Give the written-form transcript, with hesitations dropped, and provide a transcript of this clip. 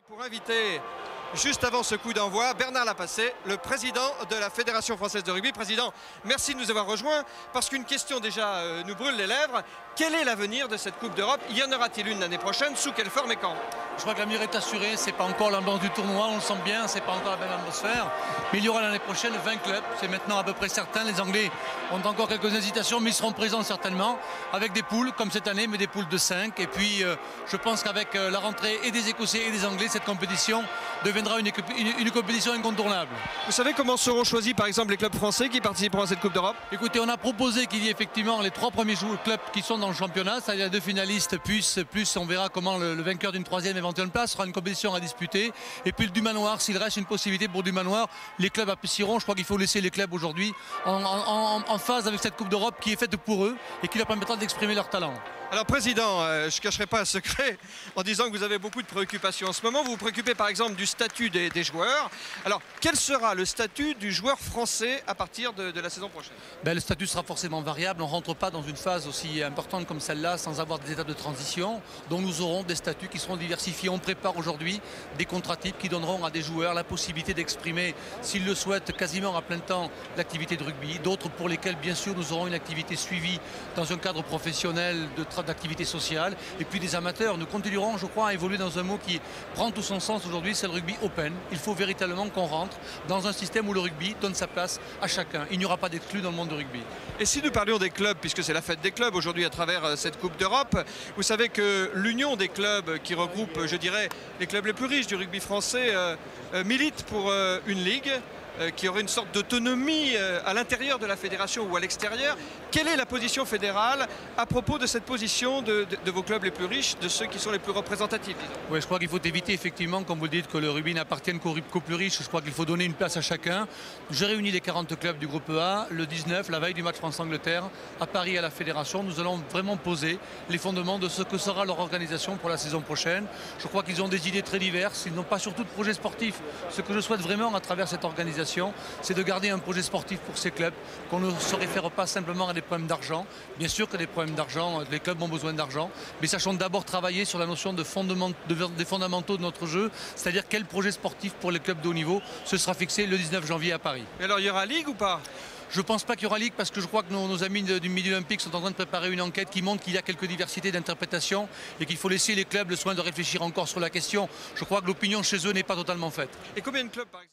Pour inviter, juste avant ce coup d'envoi, Bernard Lapassé, le président de la Fédération française de rugby. Président, merci de nous avoir rejoints, parce qu'une question déjà nous brûle les lèvres. Quel est l'avenir de cette Coupe d'Europe? Y en aura-t-il une l'année prochaine? Sous quelle forme et quand? Je crois que l'avenir est assuré, c'est pas encore l'ambiance du tournoi, on le sent bien, c'est pas encore la belle atmosphère. Mais il y aura l'année prochaine 20 clubs, c'est maintenant à peu près certain. Les Anglais ont encore quelques hésitations, mais ils seront présents certainement, avec des poules comme cette année, mais des poules de 5. Et puis je pense qu'avec la rentrée et des Écossais et des Anglais, cette compétition deviendra une compétition incontournable. Vous savez comment seront choisis par exemple les clubs français qui participeront à cette Coupe d'Europe? Écoutez, on a proposé qu'il y ait effectivement les 3 premiers clubs qui sont dans le championnat, c'est-à-dire 2 finalistes, plus on verra comment le vainqueur d'une 3e éventuelle place sera une compétition à disputer. Et puis le du manoir, s'il reste une possibilité pour du manoir, les clubs apprécieront. Je crois qu'il faut laisser les clubs aujourd'hui en phase avec cette Coupe d'Europe qui est faite pour eux et qui leur permettra d'exprimer leur talent. Alors président, je ne cacherai pas un secret en disant que vous avez beaucoup de préoccupations en ce moment. Vous vous préoccupez par exemple du statut des joueurs. Alors quel sera le statut du joueur français à partir de la saison prochaine? Le statut sera forcément variable. On ne rentre pas dans une phase aussi importante comme celle-là sans avoir des étapes de transition. Donc nous aurons des statuts qui seront diversifiés. On prépare aujourd'hui des contrats types qui donneront à des joueurs la possibilité d'exprimer, s'ils le souhaitent, quasiment à plein temps l'activité de rugby. D'autres pour lesquels bien sûr nous aurons une activité suivie dans un cadre professionnel d'activité sociale, et puis des amateurs. Nous continuerons, je crois, à évoluer dans un mot qui prend tout son sens aujourd'hui, c'est le rugby open. Il faut véritablement qu'on rentre dans un système où le rugby donne sa place à chacun. Il n'y aura pas d'exclus dans le monde du rugby. Et si nous parlions des clubs, puisque c'est la fête des clubs aujourd'hui à travers cette Coupe d'Europe, vous savez que l'union des clubs qui regroupe, je dirais, les clubs les plus riches du rugby français milite pour une ligue qui aurait une sorte d'autonomie à l'intérieur de la fédération ou à l'extérieur. Quelle est la position fédérale à propos de cette position de vos clubs les plus riches, de ceux qui sont les plus représentatifs, disons? Oui, je crois qu'il faut éviter effectivement, comme vous le dites, que le rugby n'appartienne qu'aux plus riches. Je crois qu'il faut donner une place à chacun. J'ai réuni les 40 clubs du groupe A, le 19, la veille du match France-Angleterre, à Paris à la fédération. Nous allons vraiment poser les fondements de ce que sera leur organisation pour la saison prochaine. Je crois qu'ils ont des idées très diverses. Ils n'ont pas surtout de projet sportif. Ce que je souhaite vraiment à travers cette organisation, c'est de garder un projet sportif pour ces clubs, qu'on ne se réfère pas simplement à des problèmes d'argent. Bien sûr que des problèmes d'argent, les clubs ont besoin d'argent, mais sachons d'abord travailler sur la notion des fondamentaux de notre jeu, c'est-à-dire quel projet sportif pour les clubs de haut niveau. Ce sera fixé le 19 janvier à Paris. Mais alors il y aura ligue ou pas? Je ne pense pas qu'il y aura ligue parce que je crois que nos amis du Midi Olympique sont en train de préparer une enquête qui montre qu'il y a quelques diversités d'interprétation et qu'il faut laisser les clubs le soin de réfléchir encore sur la question. Je crois que l'opinion chez eux n'est pas totalement faite. Et combien de clubs par exemple?